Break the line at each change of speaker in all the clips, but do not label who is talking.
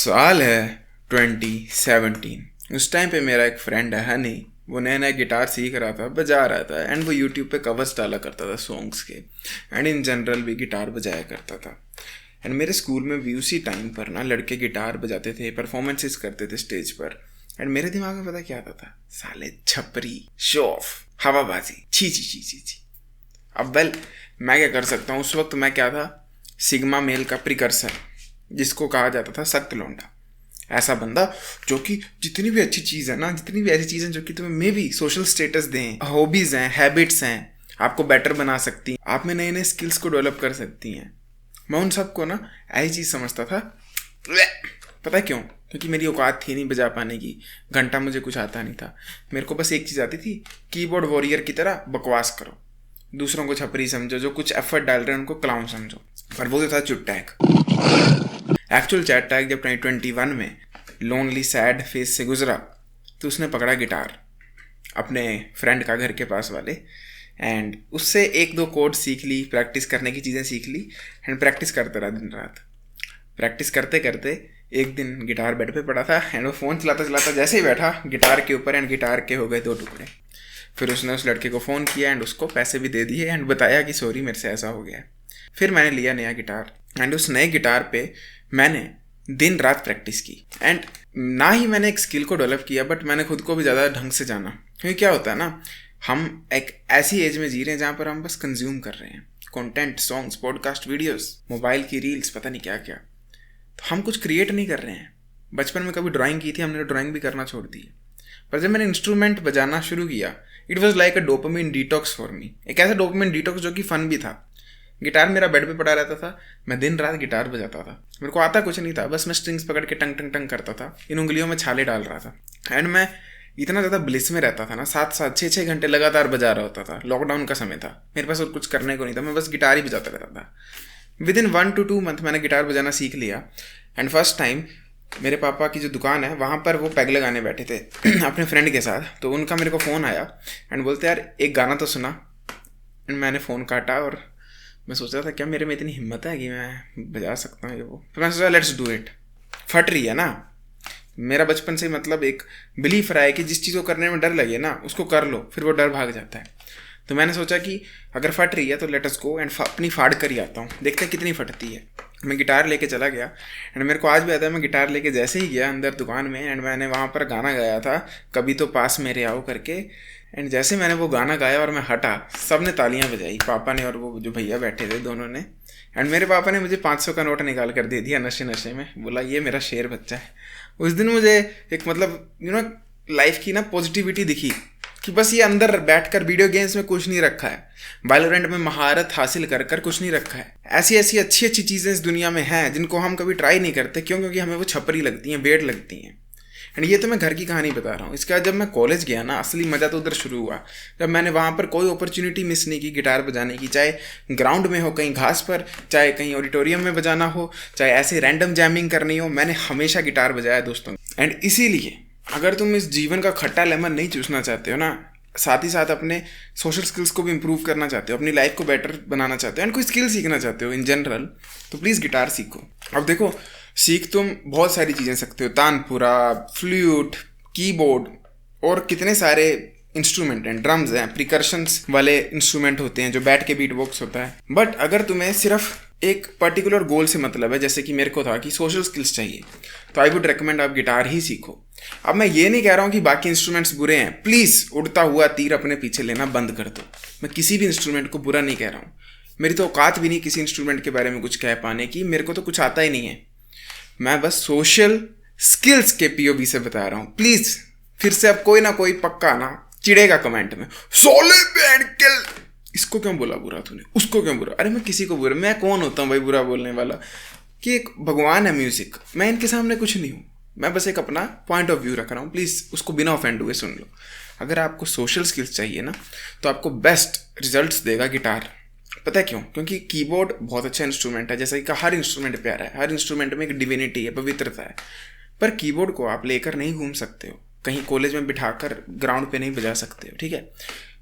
साल है 2017। उस टाइम पे मेरा एक फ्रेंड है हनी, वो नया नया गिटार सीख रहा था, बजा रहा था एंड वो यूट्यूब पे कवर्स डाला करता था सॉन्ग्स के एंड इन जनरल भी गिटार बजाया करता था। एंड मेरे स्कूल में भी उसी टाइम पर ना लड़के गिटार बजाते थे, परफॉर्मेंसेस करते थे स्टेज पर। एंड मेरे दिमाग में पता क्या आता था, साले छपरी, शो ऑफ, हवाबाजी, छी छी छी छी छी। अब मैं क्या कर सकता हूँ, उस वक्त मैं क्या था, सिग्मा मेल का प्रिकर्सर, जिसको कहा जाता था सख्त लौंडा। ऐसा बंदा जो कि जितनी भी अच्छी चीज़ है ना, जितनी भी ऐसी चीज़ें जो कि तुम्हें मे बी सोशल स्टेटस दें, हॉबीज़ हैं, हैबिट्स हैं, आपको बेटर बना सकती हैं, आप में नए नए स्किल्स को डेवलप कर सकती हैं, मैं उन सबको ना ऐसी चीज़ समझता था। पता है क्यों? क्योंकि मेरी औकात थी नहीं बजा पाने की, घंटा मुझे कुछ आता नहीं था। मेरे को बस एक चीज़ आती थी, कीबोर्ड वॉरियर की तरह बकवास करो, दूसरों को छपरी समझो, जो कुछ एफर्ट डाल रहे हैं उनको क्लाउन समझो। पर वो जो था चुट टैग, एक्चुअल चैट टैग जब 2021 में लोनली सैड फेस से गुजरा तो उसने पकड़ा गिटार अपने फ्रेंड का, घर के पास वाले, एंड उससे एक दो कोड सीख ली, प्रैक्टिस करने की चीज़ें सीख ली एंड प्रैक्टिस करते रहा दिन रात। प्रैक्टिस करते करते एक दिन गिटार बेड पे पड़ा था एंड वो फ़ोन चलाता चलाता जैसे ही बैठा गिटार के ऊपर एंड गिटार के हो गए 2 टुकड़े। फिर उसने उस लड़के को फ़ोन किया एंड उसको पैसे भी दे दिए एंड बताया कि सॉरी मेरे से ऐसा हो गया है। फिर मैंने लिया नया गिटार एंड उस नए गिटार पे मैंने दिन रात प्रैक्टिस की एंड ना ही मैंने एक स्किल को डेवलप किया, बट मैंने खुद को भी ज़्यादा ढंग से जाना। क्योंकि क्या होता है ना, हम एक ऐसी एज में जी रहे हैं जहाँ पर हम बस कंज्यूम कर रहे हैं content, songs, podcast, videos, mobile की रील्स, पता नहीं क्या क्या। तो हम कुछ क्रिएट नहीं कर रहे हैं। बचपन में कभी ड्राइंग की थी, हमने ड्राइंग भी करना छोड़ दी है। पर जब मैंने इंस्ट्रूमेंट बजाना शुरू किया, it was like a dopamine detox for me. एक ऐसा डोपामिन डिटॉक्स जो कि फन भी था। गिटार मेरा बेड पे पड़ा रहता था, मैं दिन रात गिटार बजाता था। मेरे को आता कुछ नहीं था, बस मैं स्ट्रिंग्स पकड़ के टंग टंग टंग करता था, इन उंगलियों में छाले डाल रहा था एंड मैं इतना ज़्यादा ब्लिस में रहता था ना, 7-7, 6-6 घंटे लगातार बजा रहा होता था। लॉकडाउन का समय था, मेरे पास और कुछ करने को नहीं था, मैं बस गिटार ही बजाता रहता था। विद इन 1 to 2 मंथ मैंने गिटार बजाना सीख लिया एंड फर्स्ट टाइम मेरे पापा की जो दुकान है वहाँ पर वो पैग लगाने बैठे थे अपने फ्रेंड के साथ। तो उनका मेरे को फ़ोन आया एंड बोलते यार एक गाना तो सुना। एंड मैंने फ़ोन काटा और मैं सोच रहा था क्या मेरे में इतनी हिम्मत है कि मैं बजा सकता हूँ ये वो। फिर मैंने सोचा लेट्स डू इट। फट रही है ना, मेरा बचपन से मतलब एक बिलीफ रहा है कि जिस चीज़ को करने में डर लगे ना उसको कर लो, फिर वो डर भाग जाता है। तो मैंने सोचा कि अगर फट रही है तो लेट अस गो एंड अपनी फाड़ कर ही आता हूँ, देखते हैं कितनी फटती है। मैं गिटार लेके चला गया एंड मेरे को आज भी आता है, मैं गिटार लेके जैसे ही गया अंदर दुकान में एंड मैंने वहाँ पर गाना गाया था, कभी तो पास मेरे आओ करके। एंड जैसे मैंने वो गाना गाया और मैं हटा, सब ने तालियां बजाई, पापा ने और वो जो भैया बैठे थे दोनों ने। एंड मेरे पापा ने मुझे 500 का नोट निकाल कर दे दिया नशे नशे में, बोला ये मेरा शेर बच्चा है। उस दिन मुझे एक मतलब लाइफ की ना पॉजिटिविटी दिखी कि बस ये अंदर बैठकर वीडियो गेम्स में कुछ नहीं रखा है, वैलोरेंट में महारत हासिल कर कर कुछ नहीं रखा है। ऐसी ऐसी अच्छी अच्छी चीज़ें इस दुनिया में हैं जिनको हम कभी ट्राई नहीं करते। क्यों? क्योंकि हमें वो छपरी लगती हैं, वेट लगती हैं। एंड ये तो मैं घर की कहानी बता रहा हूँ। इसके बाद जब मैं कॉलेज गया ना, असली मज़ा तो उधर शुरू हुआ जब मैंने वहाँ पर कोई अपॉर्चुनिटी मिस नहीं की गिटार बजाने की, चाहे ग्राउंड में हो, कहीं घास पर, चाहे कहीं ऑडिटोरियम में बजाना हो, चाहे ऐसे रैंडम जैमिंग करनी हो, मैंने हमेशा गिटार बजाया दोस्तों। एंड इसीलिए अगर तुम इस जीवन का खट्टा लेमन नहीं चूसना चाहते हो ना, साथ ही साथ अपने सोशल स्किल्स को भी इम्प्रूव करना चाहते हो, अपनी लाइफ को बेटर बनाना चाहते हो एंड कोई स्किल सीखना चाहते हो इन जनरल, तो प्लीज़ गिटार सीखो। अब देखो, सीख तुम बहुत सारी चीज़ें सकते हो, तानपुरा, फ्लूट, कीबोर्ड और कितने सारे इंस्ट्रूमेंट हैं, ड्रम्स हैं, प्रिकर्शंस वाले इंस्ट्रूमेंट होते हैं जो बैठ के बीट बॉक्स होता है। बट अगर तुम्हें सिर्फ एक पर्टिकुलर गोल से मतलब है, जैसे कि मेरे को था कि सोशल स्किल्स चाहिए, तो आई वुड रिकमेंड आप गिटार ही सीखो। अब मैं ये नहीं कह रहा हूँ कि बाकी इंस्ट्रूमेंट्स बुरे हैं, प्लीज़ उड़ता हुआ तीर अपने पीछे लेना बंद कर दो। मैं किसी भी इंस्ट्रूमेंट को बुरा नहीं कह रहा हूँ, मेरी तो औकात भी नहीं किसी इंस्ट्रूमेंट के बारे में कुछ कह पाने की, मेरे को तो कुछ आता ही नहीं है। मैं बस सोशल स्किल्स के पीओवी से बता रहा हूँ। प्लीज़ फिर से अब कोई ना कोई पक्का ना चिढ़ेगा कमेंट में, सोले बैंड किल, इसको क्यों बोला बुरा तूने, उसको क्यों बुरा। अरे मैं किसी को बुरा, मैं कौन होता हूँ भाई बुरा बोलने वाला? कि एक भगवान है म्यूज़िक, मैं इनके सामने कुछ नहीं हूँ, मैं बस एक अपना पॉइंट ऑफ व्यू रख रहा हूँ। प्लीज़ उसको बिना ऑफेंड हुए सुन लो। अगर आपको सोशल स्किल्स चाहिए ना, तो आपको बेस्ट रिजल्ट्स देगा गिटार। पता है क्यों? क्योंकि कीबोर्ड बहुत अच्छा इंस्ट्रूमेंट है, जैसा कि हर इंस्ट्रूमेंट प्यारा है, हर इंस्ट्रूमेंट में एक डिविनिटी है, पवित्रता है। पर कीबोर्ड को आप लेकर नहीं घूम सकते हो, कहीं कॉलेज में बिठाकर ग्राउंड पे नहीं बजा सकते हो, ठीक है।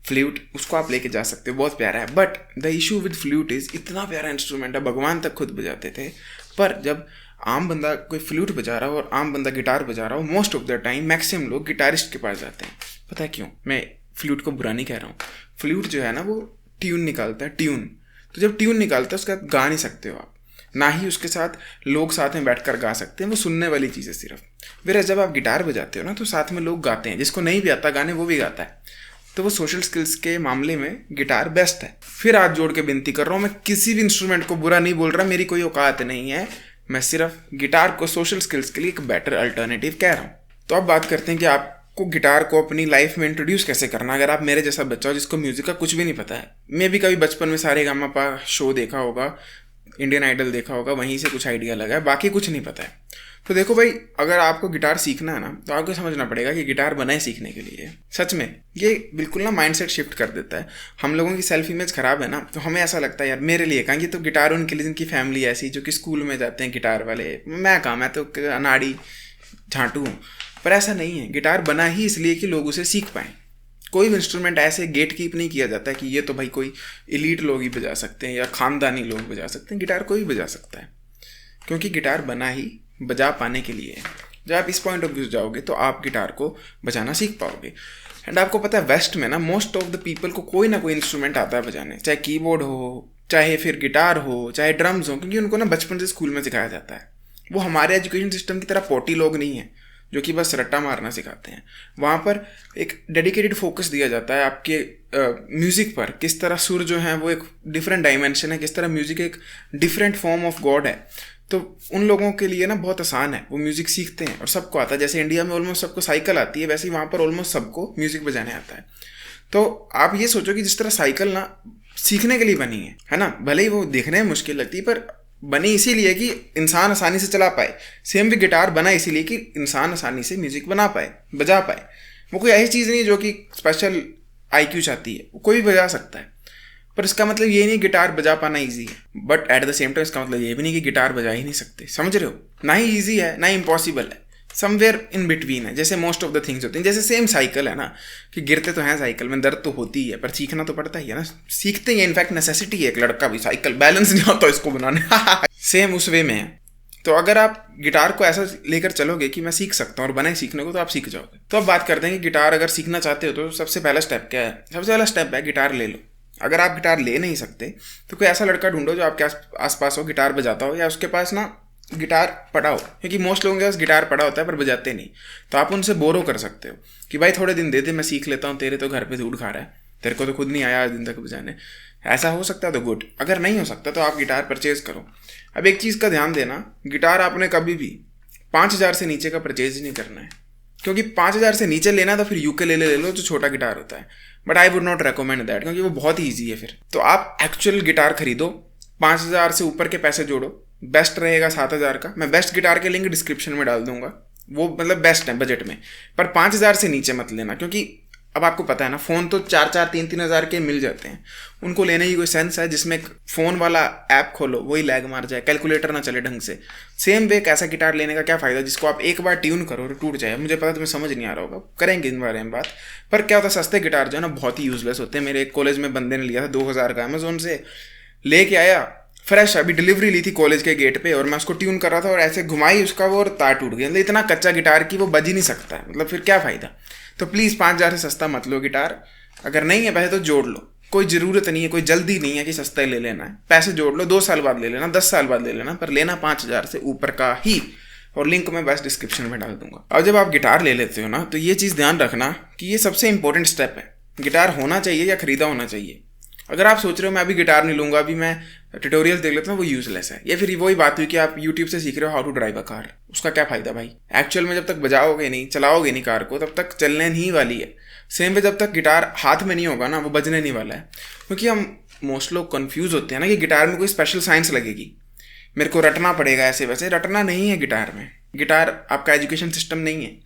फ्लूट उसको आप लेके जा सकते हो, बहुत प्यारा है। But the issue with flute is, इतना प्यारा इंस्ट्रूमेंट है, भगवान तक खुद बजाते थे। पर जब आम बंदा कोई फ्लूट बजा रहा हो और आम बंदा गिटार बजा रहा हो, most of the time maximum लोग गिटारिस्ट के पास जाते हैं। पता है क्यों? मैं फ्लूट को बुरा नहीं कह रहा हूँ। फ्लूट जो है ना वो ट्यून निकालता है, ट्यून। तो जब ट्यून निकालता है उसका गा नहीं सकते हो आप, ना ही उसके साथ लोग साथ में बैठकर गा सकते हैं, वो सुनने वाली चीज़ है सिर्फ। फिर जब आप गिटार बजाते हो ना तो साथ में लोग गाते हैं, जिसको नहीं भी आता गाने वो भी गाता है। तो वो सोशल स्किल्स के मामले में गिटार बेस्ट है। फिर हाथ जोड़ के विनती कर रहा हूँ, मैं किसी भी इंस्ट्रूमेंट को बुरा नहीं बोल रहा, मेरी कोई औकात नहीं है, मैं सिर्फ गिटार को सोशल स्किल्स के लिए एक बेटर अल्टरनेटिव कह रहा हूँ। तो अब बात करते हैं कि आपको गिटार को अपनी लाइफ में इंट्रोड्यूस कैसे करना। अगर आप मेरे जैसा बच्चा हो जिसको म्यूजिक का कुछ भी नहीं पता है, मैं भी कभी बचपन में सारेगामापा शो देखा होगा, इंडियन आइडल देखा होगा, वहीं से कुछ आइडिया लगा है, बाकी कुछ नहीं पता है। तो देखो भाई, अगर आपको गिटार सीखना है ना तो आपको समझना पड़ेगा कि गिटार बना है सीखने के लिए। सच में ये बिल्कुल ना माइंडसेट शिफ्ट कर देता है। हम लोगों की सेल्फ इमेज खराब है ना, तो हमें ऐसा लगता है यार मेरे लिए कहाँ, ये तो गिटार उनके लिए जिनकी फैमिली ऐसी जो कि स्कूल में जाते हैं गिटार वाले, मैं कहाँ, मैं तो अनाड़ी झांटू हूँ। पर ऐसा नहीं है, गिटार बना ही इसलिए कि लोग उसे सीख पाएँ। कोई भी इंस्ट्रूमेंट ऐसे गेट कीप नहीं किया जाता है कि ये तो भाई कोई एलीट लोग ही बजा सकते हैं या ख़ानदानी लोग बजा सकते हैं। गिटार कोई भी बजा सकता है, क्योंकि गिटार बना ही बजा पाने के लिए है। जब आप इस पॉइंट ऑफ व्यू जाओगे तो आप गिटार को बजाना सीख पाओगे। एंड आपको पता है वेस्ट में ना मोस्ट ऑफ द पीपल को कोई ना कोई इंस्ट्रूमेंट आता है बजाने, चाहे कीबोर्ड हो, चाहे फिर गिटार हो, चाहे ड्रम्स हो, क्योंकि उनको ना बचपन से स्कूल में सिखाया जाता है। वो हमारे एजुकेशन सिस्टम की तरह पोटी लोग नहीं हैं जो कि बस रट्टा मारना सिखाते हैं। वहाँ पर एक डेडिकेटेड फोकस दिया जाता है आपके म्यूज़िक पर, किस तरह सुर जो है वो एक डिफरेंट डायमेंशन है, किस तरह म्यूज़िक एक डिफरेंट फॉर्म ऑफ गॉड है। तो उन लोगों के लिए ना बहुत आसान है, वो म्यूज़िक सीखते हैं और सबको आता है। जैसे इंडिया में ऑलमोस्ट सबको साइकिल आती है, वैसे ही वहाँ पर ऑलमोस्ट सबको म्यूज़िक बजाने आता है। तो आप ये सोचो कि जिस तरह साइकिल ना सीखने के लिए बनी है ना, भले ही वो देखने में मुश्किल लगती है पर बनी इसीलिए कि इंसान आसानी से चला पाए। सेम भी गिटार बना इसीलिए कि इंसान आसानी से म्यूज़िक बना पाए, बजा पाए। वो कोई ऐसी चीज़ नहीं है जो कि स्पेशल IQ चाहती है, वो कोई भी बजा सकता है। पर इसका मतलब ये नहीं गिटार बजा पाना ईजी है, but at the same time इसका मतलब ये भी नहीं कि गिटार बजा ही नहीं सकते। समझ रहे हो? ना ही ईजी है ना ही इम्पॉसिबल है, समवेयर इन बिटवीन है। जैसे मोस्ट ऑफ द थिंग्स होती हैं, जैसे सेम साइकिल है ना, कि गिरते तो हैं साइकिल में, दर्द तो होती है, पर सीखना तो पड़ता ही है ना। सीखते हैं, इनफैक्ट नेसेसिटी है। एक लड़का भी साइकिल बैलेंस नहीं आता इसको बनाने सेम उस वे में है। तो अगर आप गिटार को ऐसा लेकर चलोगे कि मैं सीख सकता हूँ और बनाए सीखने को, तो आप सीख जाओगे। तो अब बात करते हैं कि गिटार अगर सीखना चाहते हो तो सबसे पहला स्टेप क्या है। सबसे पहला स्टेप है गिटार ले लो। अगर आप गिटार ले नहीं सकते तो कोई ऐसा लड़का ढूंढो जो आपके आसपास हो, गिटार बजाता हो, या उसके पास ना गिटार पड़ा हो, क्योंकि मोस्ट लोगों के पास गिटार पड़ा होता है पर बजाते नहीं। तो आप उनसे बोरो कर सकते हो कि भाई थोड़े दिन दे दे, मैं सीख लेता हूँ, तेरे तो घर पे धूड़ खा रहा है, तेरे को तो खुद नहीं आया आज दिन तक बजाने। ऐसा हो सकता है तो गुड, अगर नहीं हो सकता तो आप गिटार परचेज करो। अब एक चीज़ का ध्यान देना, गिटार आपने कभी भी 5,000 से नीचे का परचेज नहीं करना है, क्योंकि 5,000 से नीचे लेना तो फिर यूकेलेले ले लो जो छोटा गिटार होता है, but I would not recommend that, क्योंकि वो बहुत ही ईजी है। फिर तो आप एक्चुअल गिटार खरीदो, 5,000 से ऊपर के पैसे जोड़ो, बेस्ट रहेगा 7,000 का। मैं बेस्ट गिटार के लिंक डिस्क्रिप्शन में डाल दूंगा, वो मतलब बेस्ट है बजट में, पर 5,000 से नीचे मत लेना, क्योंकि अब आपको पता है ना फ़ोन तो 4,000 3,000 हज़ार के मिल जाते हैं। उनको लेने की कोई सेंस है जिसमें फ़ोन वाला ऐप खोलो वही लैग मार जाए, कैलकुलेटर ना चले ढंग से। सेम वे ऐसा गिटार लेने का क्या फ़ायदा जिसको आप एक बार ट्यून करो और टूट जाए। मुझे पता तुम्हें समझ नहीं आ रहा होगा, करेंगे इन बारे में बात। पर क्या होता है, सस्ते गिटार जो है ना बहुत ही यूजलेस होते हैं। मेरे एक कॉलेज में बंदे ने लिया था 2,000 का, अमेजोन से लेके आया फ्रेश, अभी डिलीवरी ली थी कॉलेज के गेट पे, और मैं उसको ट्यून कर रहा था और ऐसे घुमाई उसका वो और तार टूट गया। मतलब इतना कच्चा गिटार की वो बज ही नहीं सकता है, मतलब फिर क्या फ़ायदा। तो प्लीज़ 5,000 से सस्ता मत लो गिटार। अगर नहीं है पैसे तो जोड़ लो, कोई ज़रूरत नहीं है, कोई जल्दी नहीं है कि सस्ता ही ले लेना है। पैसे जोड़ लो, 2 साल बाद ले लेना, 10 साल बाद ले लेना, पर लेना 5,000 से ऊपर का ही। और लिंक मैं बस डिस्क्रिप्शन में डाल दूंगा। अब जब आप गिटार ले लेते हो ना तो ये चीज़ ध्यान रखना कि ये सबसे इंपॉर्टेंट स्टेप है। गिटार होना चाहिए या खरीदा होना चाहिए। अगर आप सोच रहे हो मैं अभी गिटार नहीं लूँगा, अभी मैं ट्यूटोरियल देख लेता हूँ, वो यूजलेस है। या फिर वही बात हुई कि आप यूट्यूब से सीख रहे हो how to drive a car, उसका क्या फ़ायदा भाई। एक्चुअल में जब तक बजाओगे नहीं, चलाओगे नहीं कार को, तब तक चलने नहीं वाली है। सेम वे जब तक गिटार हाथ में नहीं होगा ना, वो बजने नहीं वाला है। क्योंकि हम मोस्ट लोग कन्फ्यूज़ होते हैं ना कि गिटार में कोई स्पेशल साइंस लगेगी, मेरे को रटना पड़ेगा ऐसे वैसे। रटना नहीं है गिटार में। गिटार आपका एजुकेशन सिस्टम नहीं है।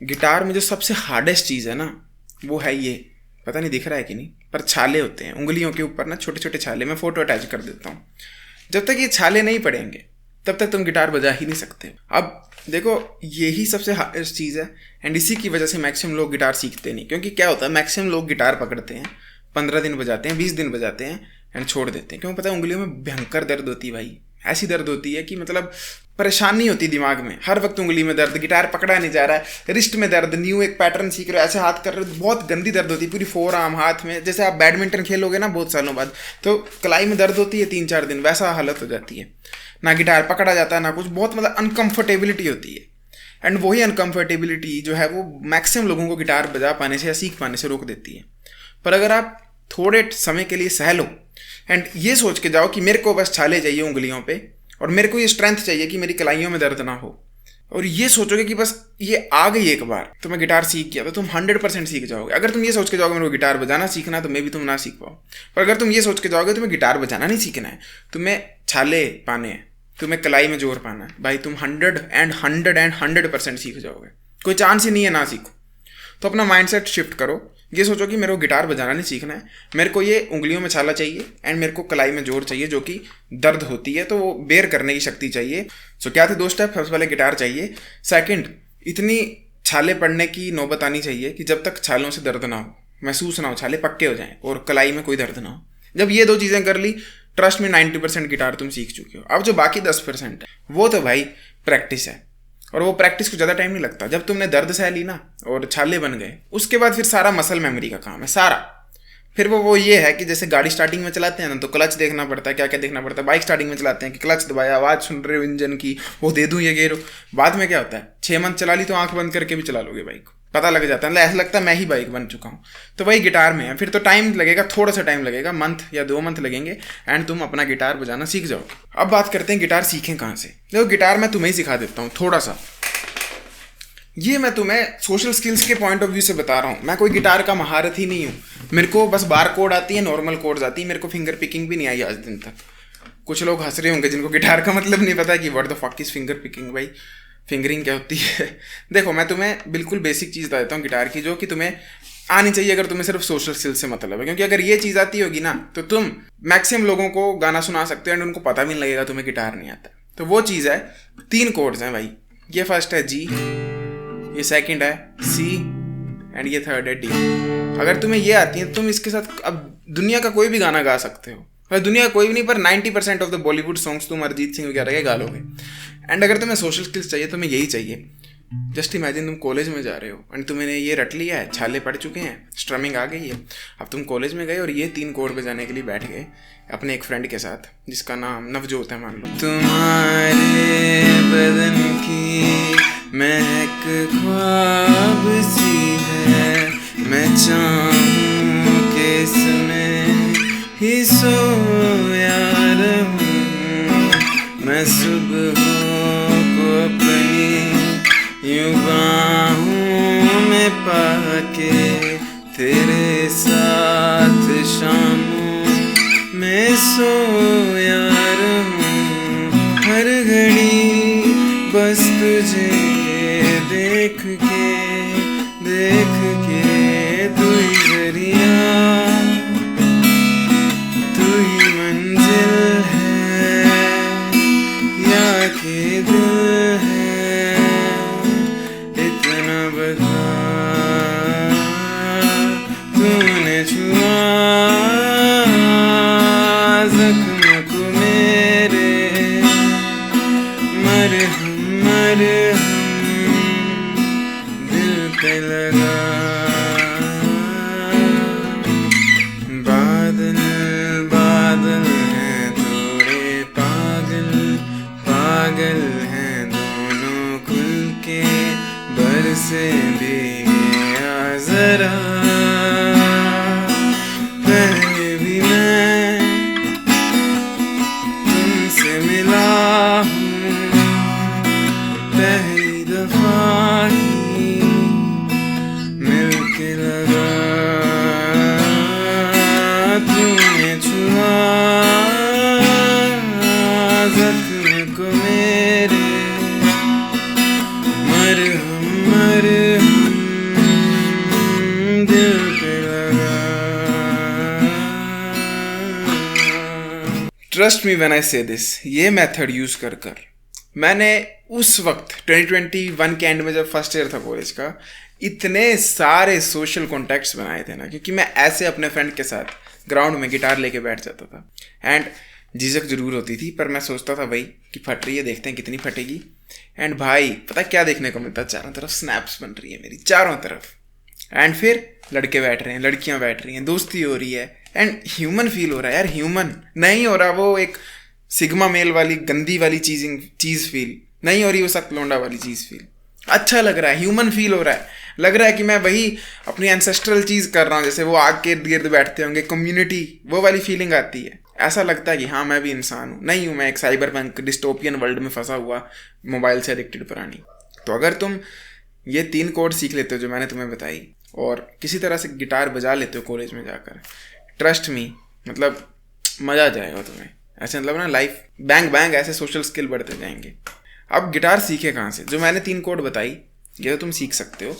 गिटार में जो सबसे हार्डेस्ट चीज़ है ना वो है ये, पता नहीं दिख रहा है कि नहीं, पर छाले होते हैं उंगलियों के ऊपर ना, छोटे छोटे छाले। मैं फ़ोटो अटैच कर देता हूँ। जब तक ये छाले नहीं पड़ेंगे तब तक तुम गिटार बजा ही नहीं सकते। अब देखो यही सबसे हार्डेस्ट चीज़ है, एंड इसी की वजह से मैक्सिमम लोग गिटार सीखते नहीं। क्योंकि क्या होता है, मैक्सिमम लोग गिटार पकड़ते हैं, 15 दिन बजाते हैं, 20 दिन बजाते हैं एंड छोड़ देते हैं। क्यों? पता है उंगलियों में भयंकर दर्द होती है भाई। ऐसी दर्द होती है कि मतलब परेशानी होती है दिमाग में, हर वक्त उंगली में दर्द, गिटार पकड़ा नहीं जा रहा है, रिस्ट में दर्द, न्यू एक पैटर्न सीख रहे हो, ऐसे हाथ कर रहे हो, बहुत गंदी दर्द होती है पूरी फोर आर्म हाथ में। जैसे आप बैडमिंटन खेलोगे ना बहुत सालों बाद, तो कलाई में दर्द होती है 3-4 दिन, वैसा हालत हो जाती है। ना गिटार पकड़ा जाता है ना कुछ, बहुत मतलब अनकंफर्टेबिलिटी होती है। एंड वही अनकंफर्टेबिलिटी जो है वो मैक्सिमम लोगों को गिटार बजा पाने से या सीख पाने से रोक देती है। पर अगर आप थोड़े समय के लिए सह लो एंड ये सोच के जाओ कि मेरे को बस छाले चाहिए उंगलियों पे और मेरे को ये स्ट्रेंथ चाहिए कि मेरी कलाइयों में दर्द ना हो, और ये सोचोगे कि बस ये आ गई एक बार तो मैं गिटार सीख गया, तो तुम 100% सीख जाओगे। अगर तुम ये सोच के जाओगे मेरे को गिटार बजाना सीखना है, तो मे भी तुम ना सीख पाओ। पर अगर तुम ये सोच के जाओगे तुम्हें गिटार बजाना नहीं सीखना है, तुम्हें छाले पाने हैं, तुम्हें कलाई में जोर पाना है, भाई तुम 100% सीख जाओगे। कोई चांस ही नहीं है ना सीखो। तो अपना माइंडसेट शिफ्ट करो, ये सोचो कि मेरे को गिटार बजाना नहीं सीखना है, मेरे को ये उंगलियों में छाला चाहिए एंड मेरे को कलाई में जोर चाहिए, जो कि दर्द होती है तो वो बेयर करने की शक्ति चाहिए। सो क्या थे 2 स्टेप? सबसे पहले गिटार चाहिए, सेकंड इतनी छाले पड़ने की नौबत आनी चाहिए कि जब तक छालों से दर्द ना हो, महसूस ना हो, छाले पक्के हो जाएं और कलाई में कोई दर्द ना हो। जब ये 2 चीज़ें कर ली, ट्रस्ट में 90% गिटार तुम सीख चुके हो। अब जो बाकी 10% है वो तो भाई प्रैक्टिस है, और वो प्रैक्टिस को ज़्यादा टाइम नहीं लगता। जब तुमने दर्द सह ली ना और छाले बन गए, उसके बाद फिर सारा मसल मेमोरी का काम है सारा। फिर वो ये है कि जैसे गाड़ी स्टार्टिंग में चलाते हैं ना, तो क्लच देखना पड़ता है, क्या क्या देखना पड़ता है। बाइक स्टार्टिंग में चलाते हैं कि क्लच दबाया, आवाज़ सुन रहे हो इंजन की, वो दे दूँ ये गेरो। बाद में क्या होता है, 6 मंथ चला ली तो आंख बंद करके भी चला लोगे बाइक, पता लग जाता है, ऐसा लगता है मैं ही बाइक बन चुका हूँ। तो वही गिटार में है, फिर तो टाइम लगेगा, थोड़ा सा टाइम लगेगा, मंथ या 2 मंथ लगेंगे एंड तुम अपना गिटार बजाना सीख जाओगे। अब बात करते हैं गिटार सीखें कहाँ से। देखो गिटार मैं तुम्हें ही सिखा देता हूँ थोड़ा सा। ये मैं तुम्हें सोशल स्किल्स के पॉइंट ऑफ व्यू से बता रहा हूँ। मैं कोई गिटार का महारत ही नहीं हूँ, मेरे को बस बार कोड आती है, नॉर्मल कोड्स आती है, मेरे को फिंगर पिकिंग भी नहीं आई आज दिन तक। कुछ लोग हंस रहे होंगे जिनको गिटार का मतलब नहीं पता कि what the fuck is finger picking. भाई फिंगरिंग क्या होती है? देखो मैं तुम्हें बिल्कुल बेसिक चीज़ बता देता हूँ गिटार की, जो कि तुम्हें आनी चाहिए अगर तुम्हें सिर्फ सोशल स्किल्स से मतलब है। क्योंकि अगर ये चीज़ आती होगी ना, तो तुम मैक्सिमम लोगों को गाना सुना सकते हो एंड उनको पता भी नहीं लगेगा तुम्हें गिटार नहीं आता। तो वो चीज़ है, 3 कोड्स हैं भाई। ये फर्स्ट है जी, ये सेकंड है सी एंड ये थर्ड है डी। अगर तुम्हें ये आती है तुम इसके साथ अब दुनिया का कोई भी गाना गा सकते हो। और दुनिया का कोई भी नहीं, पर 90% ऑफ द बॉलीवुड सॉन्ग्स तुम अरिजीत सिंह वगैरह के गा लोगे। एंड अगर तुम्हें सोशल स्किल्स चाहिए, तुम्हें यही चाहिए। जस्ट इमेजिन तुम कॉलेज में जा रहे हो एंड तुमने ये रट लिया है, छाले पड़ चुके हैं, स्ट्रमिंग आ गई है। अब तुम कॉलेज में गए और ये 3 कोड बजाने के लिए बैठ गए अपने एक फ्रेंड के साथ, जिसका नाम नवजोत है मान लो। तुम्हारे बदन की महक ख्वाब सी है, मैं चाहूं कि इसमें ही सोया रहूं, मैं सुबह को अपनी यूं बाहों में पाके तेरे साथ शामों में सोया रहूं, हर घड़ी बस तुझे देख के तू ही दरिया, तू ही मंजिल है या के दिल है, इतना बता तूने छुआ जख्म को मेरे, मरहम दिल पे लगा। बादल बादल हैं थोड़े पागल, पागल हैं दोनों खुल के, बरसे भीगे आ जरा। पहले भी मैं तुमसे मिला हूँ, पहली दफा ही मिलके लगा, तूने छुआ जख्म को मेरे, मरहम दिल पे लगा। ट्रस्ट मी व्हेन आई से दिस, ये मेथड यूज कर मैंने उस वक्त 2021 के एंड में जब फर्स्ट ईयर था कॉलेज का, इतने सारे सोशल कॉन्टैक्ट्स बनाए थे ना, क्योंकि मैं ऐसे अपने फ्रेंड के साथ ग्राउंड में गिटार लेके बैठ जाता था एंड झिझक जरूर होती थी, पर मैं सोचता था भाई कि फट रही है, देखते हैं कितनी फटेगी। एंड भाई पता क्या देखने को मिलता, चारों तरफ स्नैप्स बन रही है मेरी, चारों तरफ। एंड फिर लड़के बैठ रहे हैं, लड़कियां बैठ रही हैं, दोस्ती हो रही है, एंड ह्यूमन फील हो रहा है यार, ह्यूमन नहीं हो रहा वो एक सिग्मा मेल वाली गंदी वाली चीज़ फील नहीं हो रही, वो सख्त लोंडा वाली चीज़ फील। अच्छा लग रहा है, ह्यूमन फील हो रहा है, लग रहा है कि मैं वही अपनी एंसेस्ट्रल चीज़ कर रहा हूँ, जैसे वो आग के इर्द गिर्द बैठते होंगे, कम्युनिटी, वो वाली फीलिंग आती है। ऐसा लगता है कि हाँ मैं भी इंसान हूँ, नहीं हूँ मैं एक साइबर पंक डिस्टोपियन वर्ल्ड में फंसा हुआ मोबाइल से एडिक्टेड प्राणी। तो अगर तुम ये 3 कोड सीख लेते हो जो मैंने तुम्हें बताई, और किसी तरह से गिटार बजा लेते हो कॉलेज में जाकर, ट्रस्ट मी मतलब मज़ा आ जाएगा तुम्हें। ऐसे मतलब ना लाइफ बैंग बैंग ऐसे सोशल स्किल बढ़ते जाएंगे। अब गिटार सीखे कहाँ से? जो मैंने 3 कोड बताई ये तो तुम सीख सकते हो,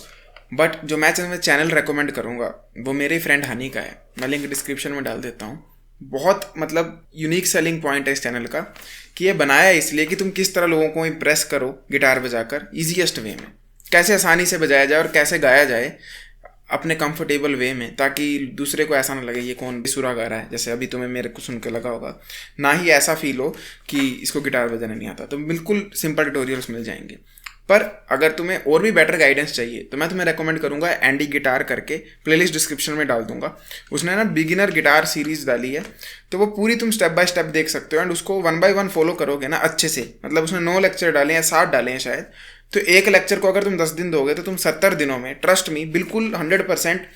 बट जो मैं चैनल रेकमेंड करूँगा वो मेरे फ्रेंड हनी का है, मैं लिंक डिस्क्रिप्शन में डाल देता हूँ। बहुत मतलब यूनिक सेलिंग पॉइंट है इस चैनल का कि ये बनाया है इसलिए कि तुम किस तरह लोगों को इम्प्रेस करो गिटार बजाकर ईजीएस्ट वे में, कैसे आसानी से बजाया जाए और कैसे गाया जाए अपने कंफर्टेबल वे में, ताकि दूसरे को ऐसा ना लगे ये कौन बेसुरा गा रहा है, जैसे अभी तुम्हें मेरे को सुन के लगा होगा, ना ही ऐसा फील हो कि इसको गिटार बजाना नहीं आता। तो बिल्कुल सिंपल ट्यूटोरियल्स मिल जाएंगे। पर अगर तुम्हें और भी बेटर गाइडेंस चाहिए तो मैं तुम्हें रेकमेंड करूंगा एंडी गिटार करके, प्लेलिस्ट डिस्क्रिप्शन में डाल दूंगा। उसने ना बिगिनर गिटार सीरीज डाली है, तो वो पूरी तुम स्टेप बाय स्टेप देख सकते हो, एंड उसको 1 by 1 फॉलो करोगे ना अच्छे से, मतलब उसने 9 लेक्चर डाले हैं, 7 डाले हैं शायद, तो एक लेक्चर को अगर तुम 10 दिन दोगे तो तुम 70 दिनों में ट्रस्ट मी बिल्कुल 100%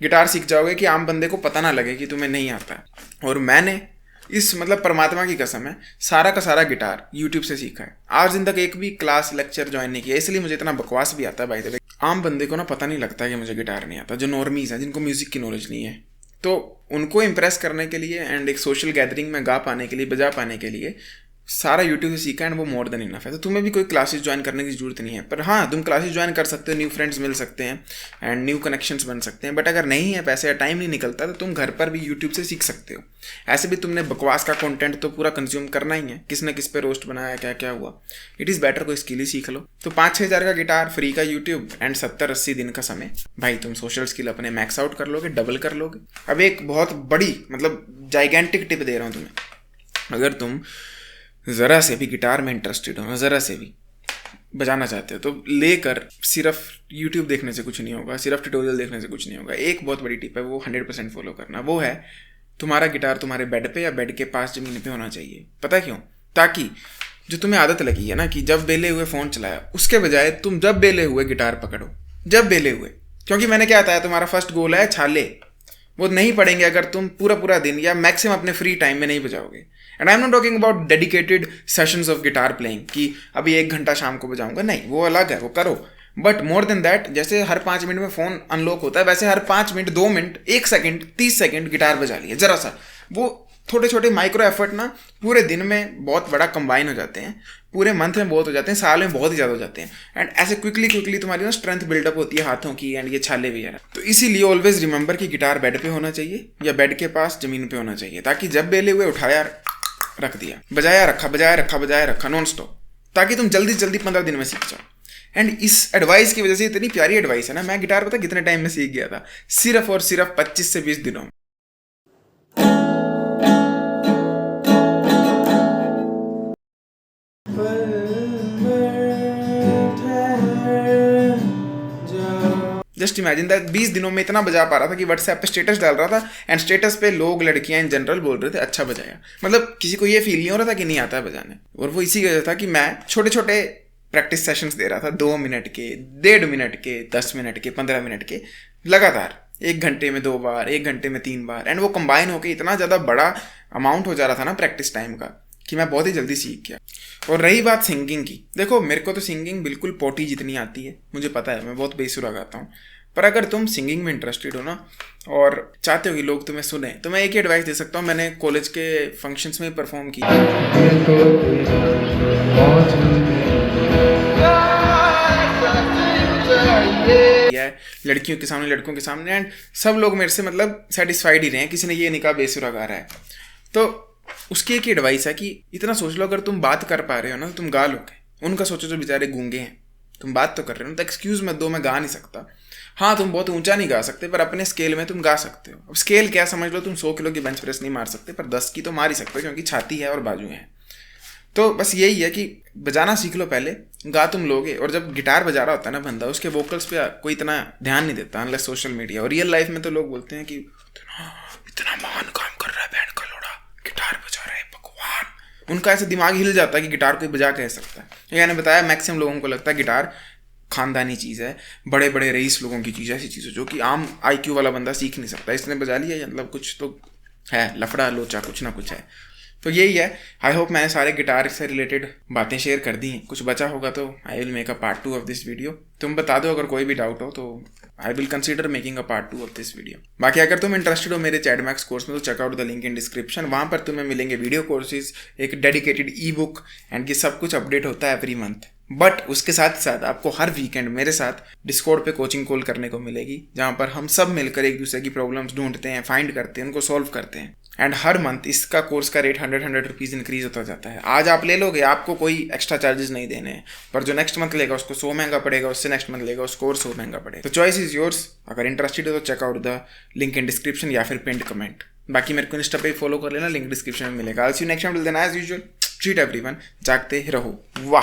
गिटार सीख जाओगे कि आम बंदे को पता ना लगे कि तुम्हें नहीं आता है। और मैंने इस मतलब परमात्मा की कसम है सारा का सारा गिटार यूट्यूब से सीखा है, आज दिन तक एक भी क्लास लेक्चर ज्वाइन नहीं किया, इसलिए मुझे इतना बकवास भी आता है। भाई द आम बंदे को ना पता नहीं लगता कि मुझे गिटार नहीं आता, जो नॉर्मीज हैं जिनको म्यूजिक की नॉलेज नहीं है, तो उनको इम्प्रेस करने के लिए एंड एक सोशल गैदरिंग में गा पाने के लिए, बजा पाने के लिए सारा यूट्यूब से सीखा, एंड वो मोर देन इनफ है। तो तुम्हें भी कोई क्लासेस ज्वाइन करने की जरूरत नहीं है, पर हाँ तुम क्लासेस ज्वाइन कर सकते हो, न्यू फ्रेंड्स मिल सकते हैं एंड न्यू कनेक्शंस बन सकते हैं। बट अगर नहीं है पैसे या टाइम नहीं निकलता तो तुम घर पर भी यूट्यूब से सीख सकते हो। ऐसे भी तुमने बकवास का कंटेंट तो पूरा कंज्यूम करना ही है, किस न किस पे रोस्ट बनाया, क्या क्या हुआ, इट इज़ बेटर कोई स्किल ही सीख लो। तो 5-6 हज़ार का गिटार, फ्री का यूट्यूब एंड 70-80 दिन का समय, भाई तुम सोशल स्किल अपने मैक्स आउट कर लोगे, डबल कर लोगे। अब एक बहुत बड़ी मतलब जाइगेंटिक टिप दे रहा हूँ तुम्हें, अगर तुम ज़रा से भी गिटार में इंटरेस्टेड हो ना, ज़रा से भी बजाना चाहते हो, तो लेकर सिर्फ यूट्यूब देखने से कुछ नहीं होगा, सिर्फ ट्यूटोरियल देखने से कुछ नहीं होगा। एक बहुत बड़ी टिप है, वो 100% फॉलो करना, वो है तुम्हारा गिटार तुम्हारे बेड पे या बेड के पास ज़मीन पे होना चाहिए। पता क्यों? ताकि जो तुम्हें आदत लगी है ना कि जब बेले हुए फ़ोन चलाया, उसके बजाय तुम जब बेले हुए गिटार पकड़ो, जब बेले हुए। क्योंकि मैंने क्या बताया, तुम्हारा फर्स्ट गोल है छाले, वो नहीं पड़ेंगे अगर तुम पूरा दिन या मैक्सिमम अपने फ्री टाइम में नहीं बजाओगे। And I am not talking about dedicated sessions of guitar playing कि अभी 1 घंटा शाम को बजाऊंगा, नहीं, वो अलग है, वो करो। बट मोर देन दैट, जैसे हर 5 मिनट में फ़ोन अनलॉक होता है, वैसे हर 5 minute, 2 minute, 1 second, 30 second guitar बजा लिया जरा सा। वो छोटे छोटे माइक्रो एफर्ट ना पूरे दिन में बहुत बड़ा कंबाइन हो जाते हैं, पूरे मंथ में बहुत हो जाते हैं, साल में बहुत ही ज़्यादा हो जाते हैं। एंड ऐसे क्विकली तुम्हारी ना स्ट्रेंथ बिल्डअप होती है हाथों की एंड ये छाले वगैरह। तो इसीलिए ऑलवेज रिमेंबर कि गिटार बेड पे होना चाहिए या बेड के पास ज़मीन पे होना चाहिए, ताकि जब बेले हुए उठाया रख दिया, बजाया रखा नॉन स्टॉप, ताकि तुम जल्दी से जल्दी 15 दिन में सीख जाओ। एंड इस एडवाइस की वजह से, इतनी प्यारी एडवाइस है ना, मैं गिटार पता कितने टाइम में सीख गया था, सिर्फ और सिर्फ 25 से 20 दिनों में। जस्ट इमेजिन दैट 20 दिनों में इतना बजा पा रहा था कि व्हाट्सएप पे स्टेटस डाल रहा था, एंड स्टेटस पे लोग, लड़कियां इन जनरल बोल रहे थे अच्छा बजाया। मतलब किसी को ये फील नहीं हो रहा था कि नहीं आता है बजाने। और वो इसी वजह था कि मैं छोटे छोटे प्रैक्टिस सेशंस दे रहा था, 2 मिनट के, 1.5 मिनट के, 10 मिनट के, 15 मिनट के, लगातार 1 घंटे में 2 बार, 1 घंटे में 3 बार। एंड वो कंबाइन होकर इतना ज़्यादा बड़ा अमाउंट हो जा रहा था ना प्रैक्टिस टाइम का कि मैं बहुत ही जल्दी सीख गया। और रही बात सिंगिंग की, देखो मेरे को तो सिंगिंग बिल्कुल पोटी जितनी आती है, मुझे पता है मैं बहुत बेसुरा गाता हूँ। पर अगर तुम सिंगिंग में इंटरेस्टेड हो ना और चाहते हो कि लोग तुम्हें सुने, तो मैं एक ही एडवाइस दे सकता हूँ, मैंने कॉलेज के फंक्शंस में परफॉर्म किया, लड़कियों के सामने, लड़कों के सामने, एंड सब लोग मेरे से मतलब सेटिस्फाइड ही रहे हैं, किसी ने ये नहीं कहा बेसुरा गा रहा है। तो उसकी एक एडवाइस है कि इतना सोच लो, अगर तुम बात कर पा रहे हो ना तो तुम गा लोगे। उनका सोचो जो बेचारे गूंगे हैं, तुम बात तो कर रहे हो तो एक्सक्यूज़ मत दो, मैं गा नहीं सकता। हाँ, तुम बहुत ऊंचा नहीं गा सकते पर अपने स्केल में तुम गा सकते हो। अब स्केल क्या समझ लो, तुम 100 किलो की बेंच प्रेस नहीं मार सकते पर 10 की तो मार ही सकते हो, क्योंकि छाती है और बाजू है। तो बस यही है कि बजाना सीख लो पहले, गा तुम लोगे। और जब गिटार बजा रहा होता है ना बंदा, उसके वोकल्स पे कोई इतना ध्यान नहीं देता अनलेस सोशल मीडिया। और रियल लाइफ में तो लोग बोलते हैं कि इतना महान काम कर रहा है बैंड का लोड़ा, गिटार बजा रहा है, भगवान। उनका ऐसे दिमाग हिल जाता है कि गिटार कोई बजा कह सकता है। मैंने बताया मैक्सिमम लोगों को लगता है गिटार खानदानी चीज़ है, बड़े बड़े रईस लोगों की चीज़ है, ऐसी चीज़ है जो कि आम IQ वाला बंदा सीख नहीं सकता। इसने बजा लिया मतलब कुछ तो है, लफड़ा लोचा कुछ ना कुछ है। तो यही है। आई होप मैंने सारे गिटार से रिलेटेड बातें शेयर कर दी हैं। कुछ बचा होगा तो I will make a part 2 of this video. तुम बता दो अगर कोई भी डाउट हो तो I will consider making a part 2 of this video. बाकी अगर तुम इंटरेस्टेड हो मेरे चैडमैक्स कोर्स में तो check out the link in description. वहाँ पर तुम्हें मिलेंगे वीडियो कोर्सेज, एक डेडिकेटेड ई-बुक एंड ये सब कुछ अपडेट होता है एवरी मंथ। बट उसके साथ साथ आपको हर वीकेंड मेरे साथ डिस्कॉर्ड पे कोचिंग कॉल करने को मिलेगी, जहाँ पर हम सब मिलकर एक दूसरे की प्रॉब्लम्स ढूंढते हैं, फाइंड करते हैं, उनको सॉल्व करते हैं। एंड हर मंथ इसका कोर्स का रेट 100 रुपीज़ इंक्रीज होता जाता है। आज आप ले लोगे, आपको कोई एक्स्ट्रा चार्जेस नहीं देने हैं, पर जो नेक्स्ट मंथ लेगा उसको 100 महंगा पड़ेगा, उससे नेक्स्ट मंथ लेगा उसको और 100 महंगा पड़ेगा। तो चॉइस इज योर्स। अगर इंटरेस्टेड हो तो check out the link in description या फिर पिंड कमेंट। बाकी मेरे को इंस्टा पे फॉलो कर लेना, लिंक डिस्क्रिप्शन में मिलेगा। I see you next time, till then as usual treat everyone, जागते रहो। वाह।